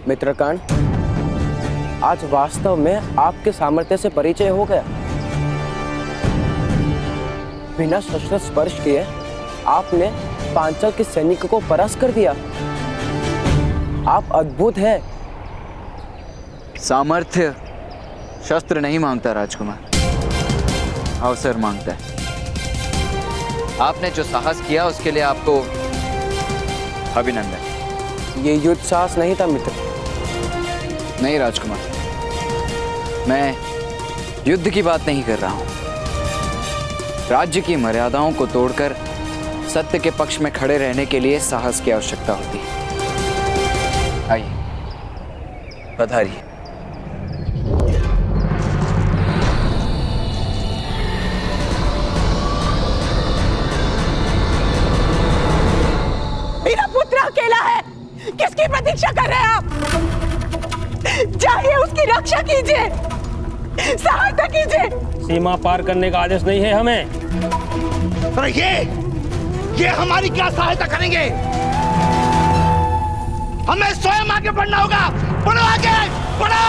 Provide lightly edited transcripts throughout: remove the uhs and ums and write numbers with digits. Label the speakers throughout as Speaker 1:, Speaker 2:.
Speaker 1: मित्रकाण, आज वास्तव में आपके सामर्थ्य से परिचय हो गया। बिना शस्त्र स्पर्श किए आपने पांचाल के सैनिक को परास्त कर दिया। आप अद्भुत हैं।
Speaker 2: सामर्थ्य शस्त्र नहीं मांगता राजकुमार, अवसर मांगता है। आपने जो साहस किया उसके लिए आपको अभिनंदन।
Speaker 1: ये युद्ध साहस नहीं था मित्र।
Speaker 2: नहीं राजकुमार, मैं युद्ध की बात नहीं कर रहा हूं। राज्य की मर्यादाओं को तोड़कर सत्य के पक्ष में खड़े रहने के लिए साहस की आवश्यकता होती है। आइए, पधारिए।
Speaker 3: मेरा पुत्र अकेला है, किसकी प्रतीक्षा कर रहे हैं आप? जाइए, उसकी रक्षा कीजिए, सहायता कीजिए।
Speaker 4: सीमा पार करने का आदेश नहीं है हमें।
Speaker 5: अरे ये हमारी क्या सहायता करेंगे? हमें स्वयं आगे बढ़ना होगा। बढ़ो आगे, बढ़ो।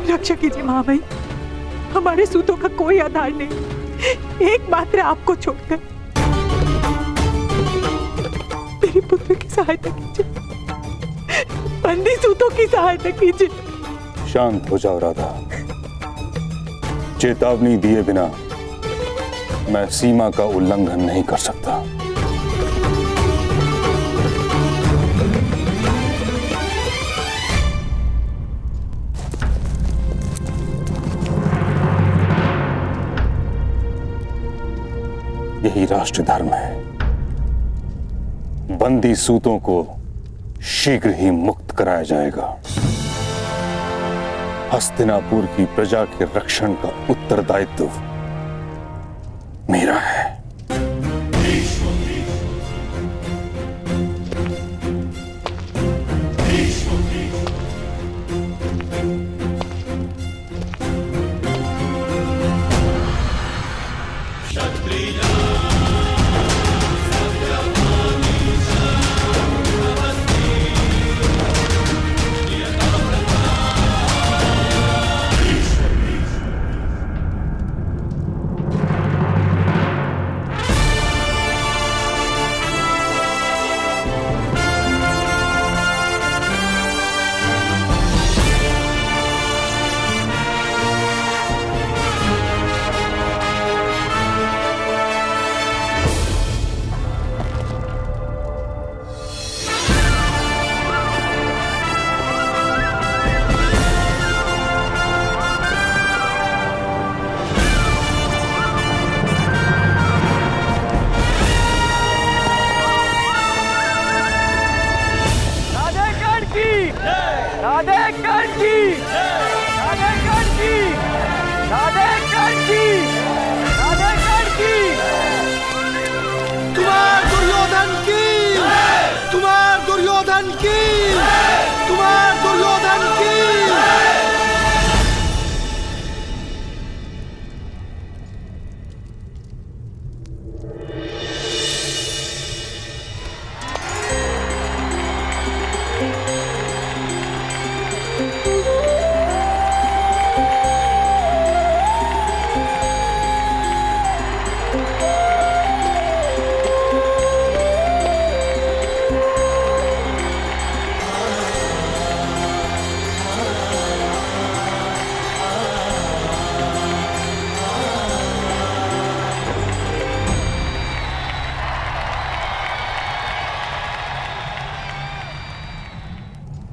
Speaker 3: रक्षा कीजिए महामहिम, हमारे सूतों का कोई आधार नहीं, एकमात्र आपको छोड़कर। मेरे पुत्र की सहायता कीजिए, बंदी सूतों की सहायता कीजिए।
Speaker 6: शांत हो जाओ राधा। चेतावनी दिए बिना मैं सीमा का उल्लंघन नहीं कर सकता। यही राष्ट्र धर्म है। बंदी सूतों को शीघ्र ही मुक्त कराया जाएगा। हस्तिनापुर की प्रजा के रक्षण का उत्तरदायित्व मेरा है।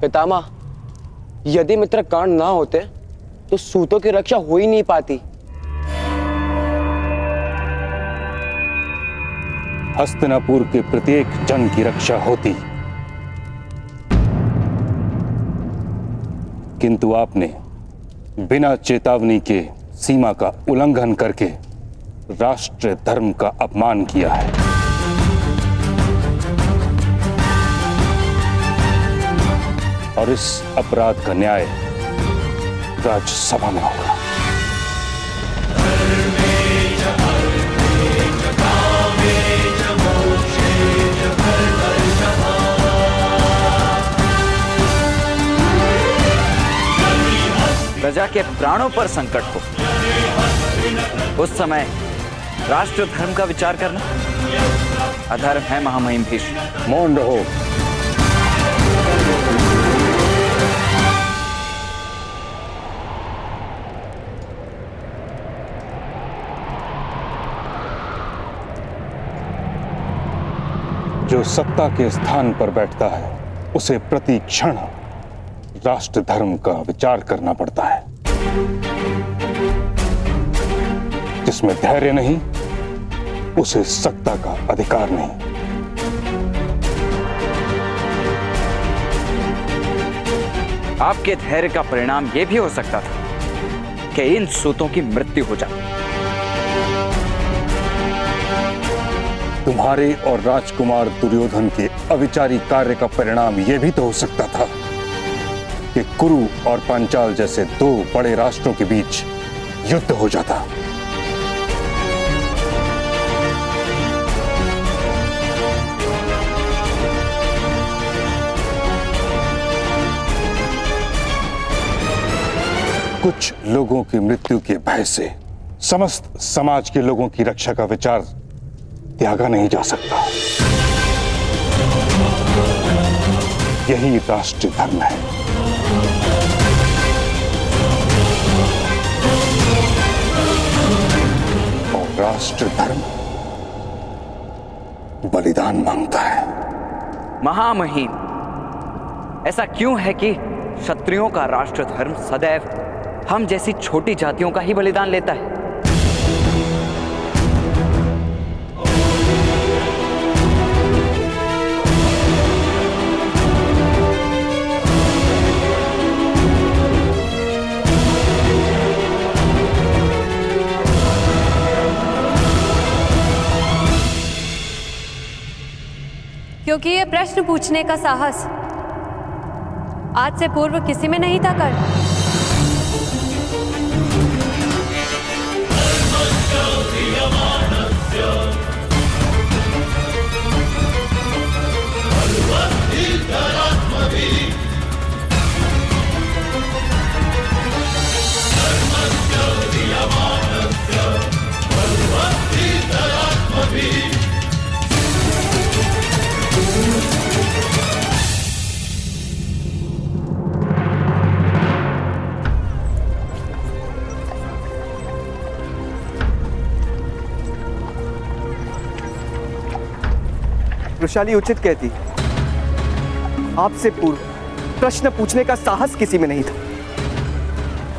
Speaker 1: पितामह, यदि मित्र कांड ना होते तो सूतों की रक्षा हो ही नहीं पाती।
Speaker 6: हस्तिनापुर के प्रत्येक जन की रक्षा होती, किंतु आपने बिना चेतावनी के सीमा का उल्लंघन करके राष्ट्र धर्म का अपमान किया है। और इस अपराध का न्याय राज्यसभा में होगा।
Speaker 2: प्रजा के प्राणों पर संकट हो, उस समय राष्ट्र धर्म का विचार करना अधर्म है। महामहिम भीष्म,
Speaker 6: मौन रहो। जो सत्ता के स्थान पर बैठता है उसे प्रति क्षण राष्ट्र धर्म का विचार करना पड़ता है। जिसमें धैर्य नहीं उसे सत्ता का अधिकार नहीं।
Speaker 2: आपके धैर्य का परिणाम यह भी हो सकता था कि इन सूतों की मृत्यु हो जाए।
Speaker 6: तुम्हारे और राजकुमार दुर्योधन के अविचारी कार्य का परिणाम यह भी तो हो सकता था कि कुरु और पांचाल जैसे दो बड़े राष्ट्रों के बीच युद्ध हो जाता। कुछ लोगों की मृत्यु के भय से समस्त समाज के लोगों की रक्षा का विचार त्यागा नहीं जा सकता। यही राष्ट्र धर्म है। और राष्ट्र धर्म बलिदान मांगता है।
Speaker 2: महामहिम, ऐसा क्यों है कि क्षत्रियों का राष्ट्र धर्म सदैव हम जैसी छोटी जातियों का ही बलिदान लेता है?
Speaker 7: क्योंकि ये प्रश्न पूछने का साहस आज से पूर्व किसी में नहीं था कर।
Speaker 1: वृषाली उचित कहती, आपसे पूर्व प्रश्न पूछने का साहस किसी में नहीं था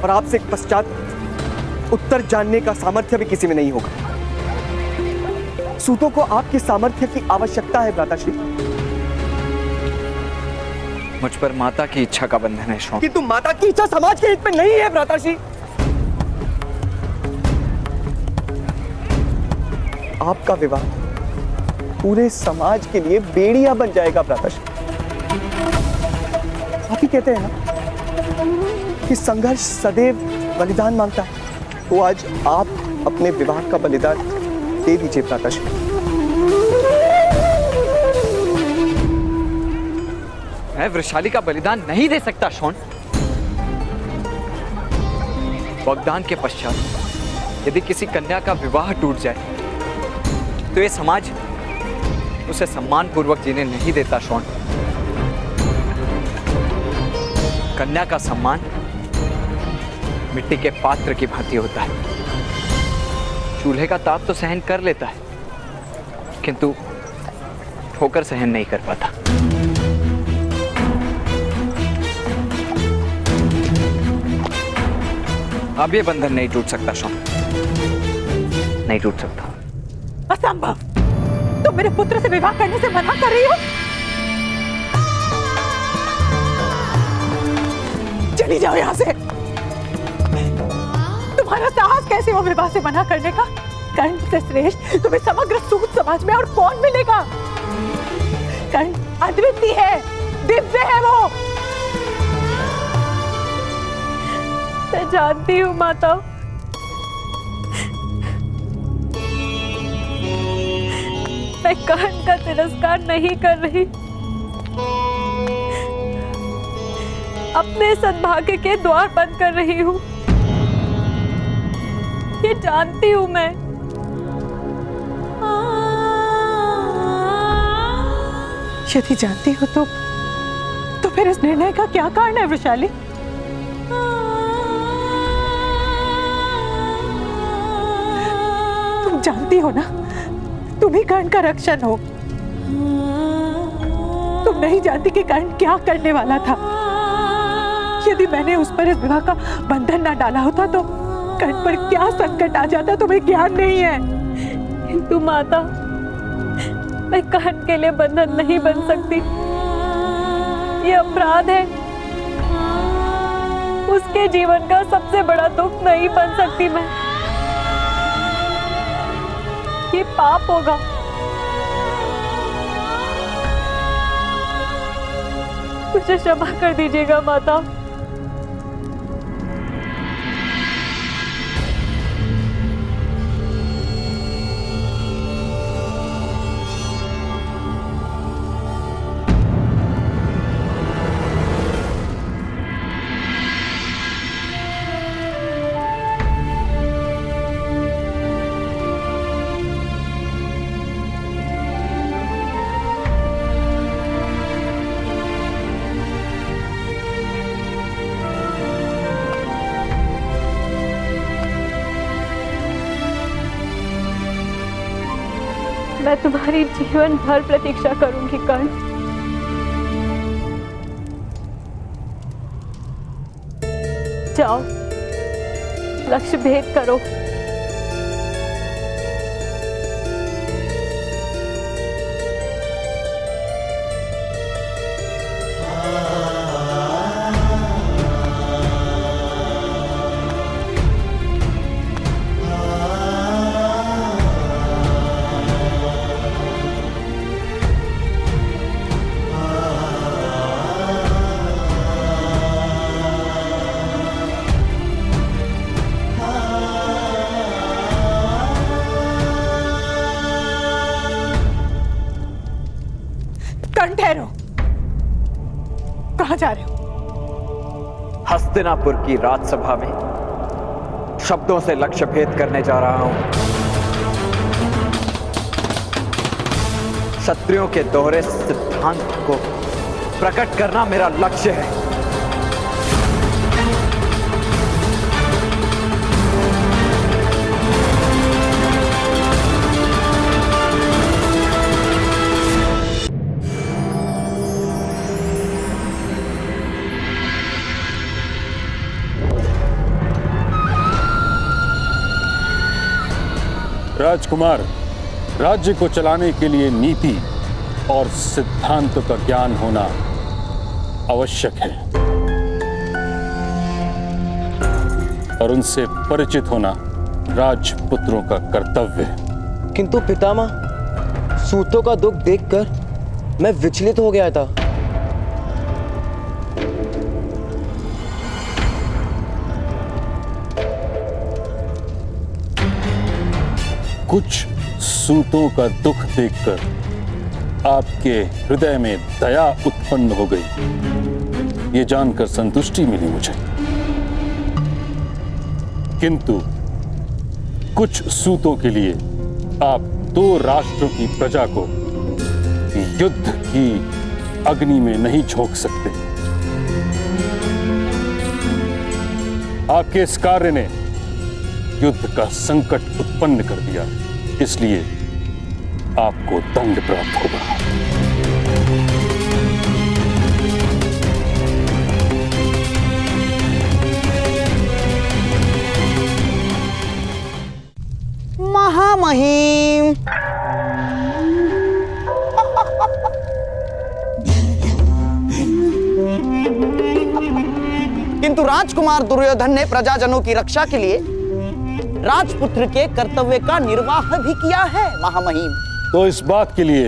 Speaker 1: और आपसे पश्चात उत्तर जानने का सामर्थ्य भी किसी में नहीं होगा। सूतों को आपके सामर्थ्य की आवश्यकता है भ्राताश्री।
Speaker 2: मुझ पर माता की इच्छा का बंधन है शौन।
Speaker 1: किंतु माता की इच्छा समाज के हित में नहीं है भ्राताश्री। आपका विवाह पूरे समाज के लिए बेड़िया बन जाएगा भ्राताश्री। आप ही कहते हैं ना कि संघर्ष सदैव बलिदान मांगता है, तो आज आप अपने विवाह का बलिदान दे दीजिए भ्राताश्री।
Speaker 2: मैं वृषाली का बलिदान नहीं दे सकता शौन। वाग्दान के पश्चात यदि किसी कन्या का विवाह टूट जाए तो ये समाज उसे सम्मान पूर्वक जीने नहीं देता शौन। कन्या का सम्मान मिट्टी के पात्र की भांति होता है। चूल्हे का ताप तो सहन कर लेता है, किंतु ठोकर सहन नहीं कर पाता। अब ये बंधन नहीं टूट सकता शौन, नहीं टूट सकता।
Speaker 3: असंभव। तुम मेरे पुत्र से विवाह करने से मना कर रही हो? चली जाओ यहाँ से। तुम्हारा साहस कैसे हो विवाह से मना करने का? कर्ण से श्रेष्ठ तुम्हें समग्र सूत समाज में और कौन मिलेगा? कर्ण अद्वितीय है, दिव्य है वो।
Speaker 7: मैं जानती हूँ माता, मैं कर्ण का तिरस्कार नहीं कर रही, अपने सद्भाग्य के द्वार बंद कर रही हूँ। ये जानती हूँ मैं।
Speaker 3: यदि जानती हो तो फिर इस निर्णय का क्या कारण है वृषाली? तुम जानती हो ना, तुम ही कर्ण का रक्षण हो। तुम नहीं जानती कि कर्ण क्या करने वाला था। यदि मैंने उस पर इस विवाह का बंधन ना डाला होता तो कर्ण पर क्या संकट आ जाता, तुम्हें ज्ञान नहीं है।
Speaker 7: किंतु माता, मैं कर्ण के लिए बंधन नहीं बन सकती। ये अपराध है। उसके जीवन का सबसे बड़ा दुख नहीं बन सकती मैं। ये पाप होगा। मुझे क्षमा कर दीजिएगा माता। मैं तुम्हारी जीवन भर प्रतीक्षा करूंगी कर्ण। जाओ, लक्ष्य भेद करो।
Speaker 3: कर्ण ठहरो, कहां जा रहे हो?
Speaker 2: हस्तिनापुर की राजसभा में शब्दों से लक्ष्य भेद करने जा रहा हूं। क्षत्रियों के दोहरे सिद्धांत को प्रकट करना मेरा लक्ष्य है।
Speaker 6: राजकुमार, राज्य को चलाने के लिए नीति और सिद्धांतों का ज्ञान होना आवश्यक है और उनसे परिचित होना राजपुत्रों का कर्तव्य है।
Speaker 8: किंतु पितामह, सूतों का दुख देखकर मैं विचलित हो गया था।
Speaker 6: कुछ सूतों का दुख देखकर आपके हृदय में दया उत्पन्न हो गई, ये जानकर संतुष्टि मिली मुझे। किंतु कुछ सूतों के लिए आप दो राष्ट्रों की प्रजा को युद्ध की अग्नि में नहीं झोंक सकते। आपके इस कार्य ने युद्ध का संकट उत्पन्न कर दिया, इसलिए आपको दंड प्राप्त होगा।
Speaker 9: महामहिम, किंतु राजकुमार दुर्योधन ने प्रजाजनों की रक्षा के लिए राजपुत्र के कर्तव्य का निर्वाह भी किया है महामहिम।
Speaker 6: तो इस बात के लिए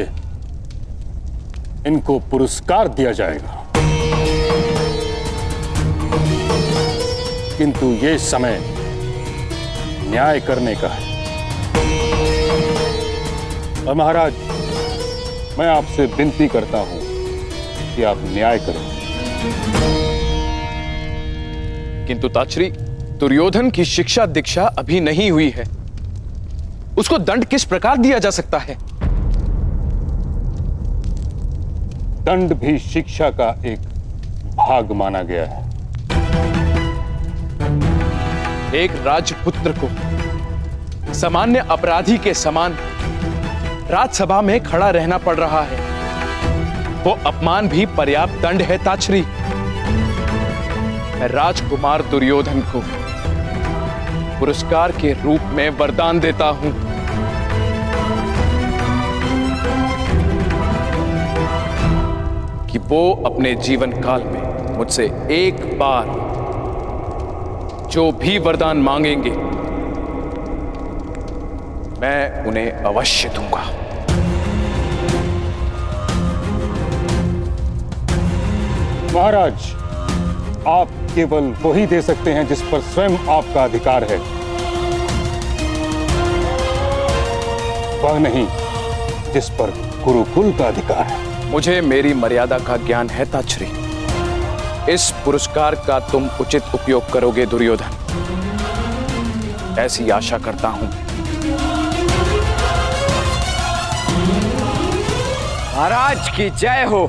Speaker 6: इनको पुरस्कार दिया जाएगा, किंतु ये समय न्याय करने का है। और महाराज, मैं आपसे विनती करता हूं कि आप न्याय करें।
Speaker 10: किंतु ताचरी, दुर्योधन की शिक्षा दीक्षा अभी नहीं हुई है, उसको दंड किस प्रकार दिया जा सकता है?
Speaker 6: दंड भी शिक्षा का एक भाग माना गया है।
Speaker 10: एक राजपुत्र को सामान्य अपराधी के समान राजसभा में खड़ा रहना पड़ रहा है, वो अपमान भी पर्याप्त दंड है ताचरी। मैं राजकुमार दुर्योधन को पुरस्कार के रूप में वरदान देता हूं कि वो अपने जीवन काल में मुझसे एक बार जो भी वरदान मांगेंगे मैं उन्हें अवश्य दूंगा।
Speaker 6: महाराज, आप केवल वही दे सकते हैं जिस पर स्वयं आपका अधिकार है, वह नहीं जिस पर गुरुकुल का अधिकार है।
Speaker 10: मुझे मेरी मर्यादा का ज्ञान है ताचरी। इस पुरस्कार का तुम उचित उपयोग करोगे दुर्योधन, ऐसी आशा करता हूं।
Speaker 2: महाराज की जय हो।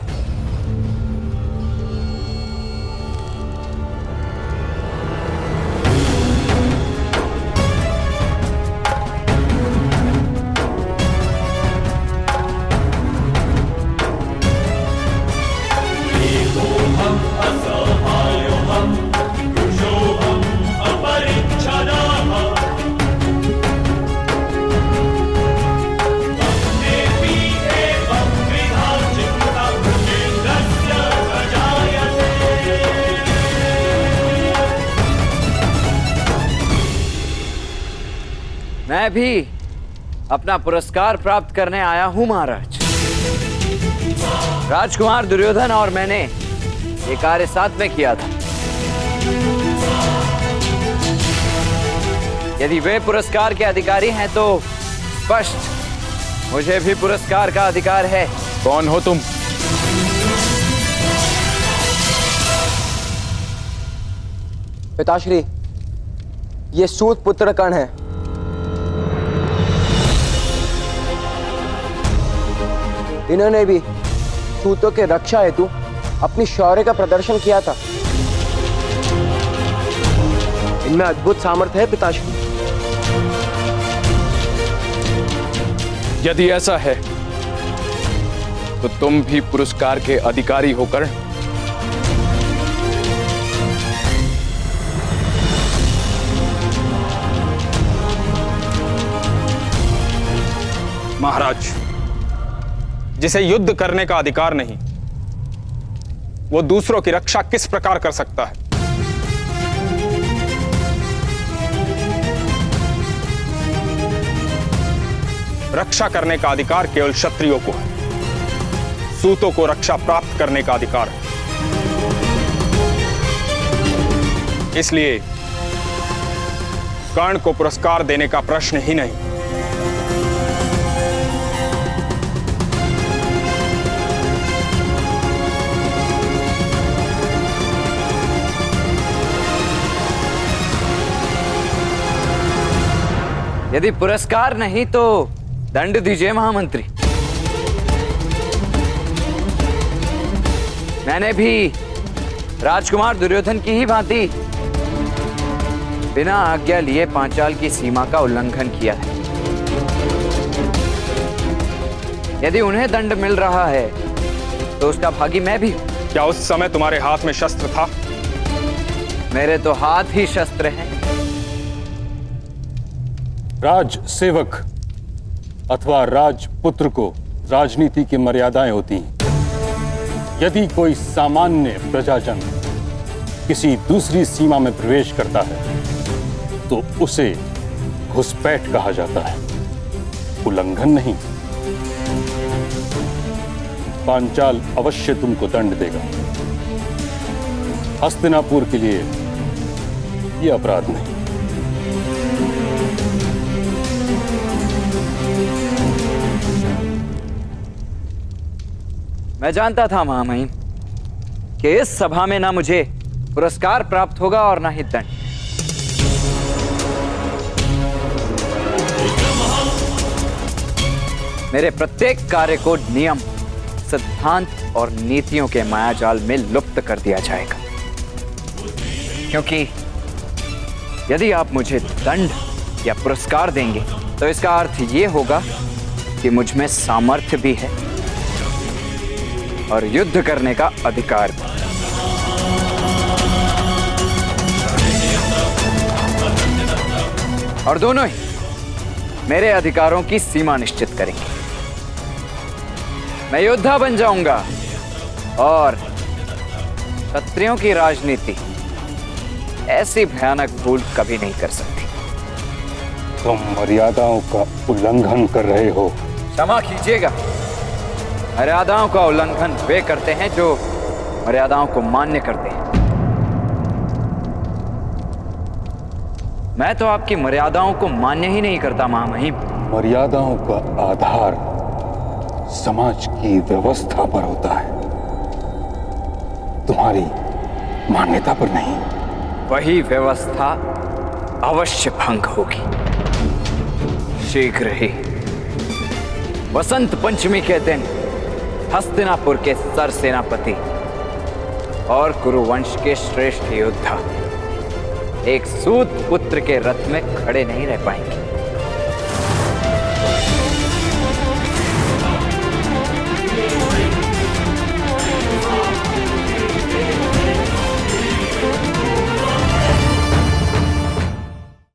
Speaker 2: मैं भी अपना पुरस्कार प्राप्त करने आया हूं महाराज। राजकुमार दुर्योधन और मैंने ये कार्य साथ में किया था। यदि वे पुरस्कार के अधिकारी हैं तो स्पष्ट मुझे भी पुरस्कार का अधिकार है।
Speaker 10: कौन हो तुम?
Speaker 8: पिताश्री, ये सूत पुत्र कर्ण है। इन्होंने भी सूतों के रक्षा हेतु अपनी शौर्य का प्रदर्शन किया था। इनमें अद्भुत सामर्थ्य है पिताश्री।
Speaker 10: यदि ऐसा है तो तुम भी पुरस्कार के अधिकारी होकर
Speaker 11: महाराज, जिसे युद्ध करने का अधिकार नहीं, वो दूसरों की रक्षा किस प्रकार कर सकता है? रक्षा करने का अधिकार केवल क्षत्रियों को है। सूतों को रक्षा प्राप्त करने का अधिकार है। इसलिए कर्ण को पुरस्कार देने का प्रश्न ही नहीं।
Speaker 2: यदि पुरस्कार नहीं तो दंड दीजिए महामंत्री। मैंने भी राजकुमार दुर्योधन की ही भांति बिना आज्ञा लिए पांचाल की सीमा का उल्लंघन किया है। यदि उन्हें दंड मिल रहा है तो उसका भागी मैं भी हूं।
Speaker 11: क्या उस समय तुम्हारे हाथ में शस्त्र था?
Speaker 2: मेरे तो हाथ ही शस्त्र हैं।
Speaker 6: राज सेवक अथवा राजपुत्र को राजनीति की मर्यादाएं होती हैं। यदि कोई सामान्य प्रजाजन किसी दूसरी सीमा में प्रवेश करता है तो उसे घुसपैठ कहा जाता है, उल्लंघन नहीं। पांचाल अवश्य तुमको दंड देगा। हस्तिनापुर के लिए यह अपराध नहीं।
Speaker 2: मैं जानता था महामहिम कि इस सभा में ना मुझे पुरस्कार प्राप्त होगा और ना ही दंड। मेरे प्रत्येक कार्य को नियम, सिद्धांत और नीतियों के मायाजाल में लुप्त कर दिया जाएगा, क्योंकि यदि आप मुझे दंड या पुरस्कार देंगे तो इसका अर्थ यह होगा कि मुझ में सामर्थ्य भी है और युद्ध करने का अधिकार भी। और दोनों ही मेरे अधिकारों की सीमा निश्चित करेंगे। मैं योद्धा बन जाऊंगा और क्षत्रियों की राजनीति ऐसी भयानक भूल कभी नहीं कर सकती।
Speaker 6: तुम मर्यादाओं का उल्लंघन कर रहे हो।
Speaker 2: क्षमा कीजिएगा, मर्यादाओं का उल्लंघन वे करते हैं जो मर्यादाओं को मान्य करते हैं। मैं तो आपकी मर्यादाओं को मान्य ही नहीं करता महामहिम।
Speaker 6: मर्यादाओं का आधार समाज की व्यवस्था पर होता है, तुम्हारी मान्यता पर नहीं।
Speaker 2: वही व्यवस्था अवश्य भंग होगी शीघ्र ही। वसंत पंचमी के दिन हस्तिनापुर के सरसेनापति और कुरुवंश के श्रेष्ठ योद्धा एक सूत पुत्र के रथ में खड़े नहीं रह पाएंगे।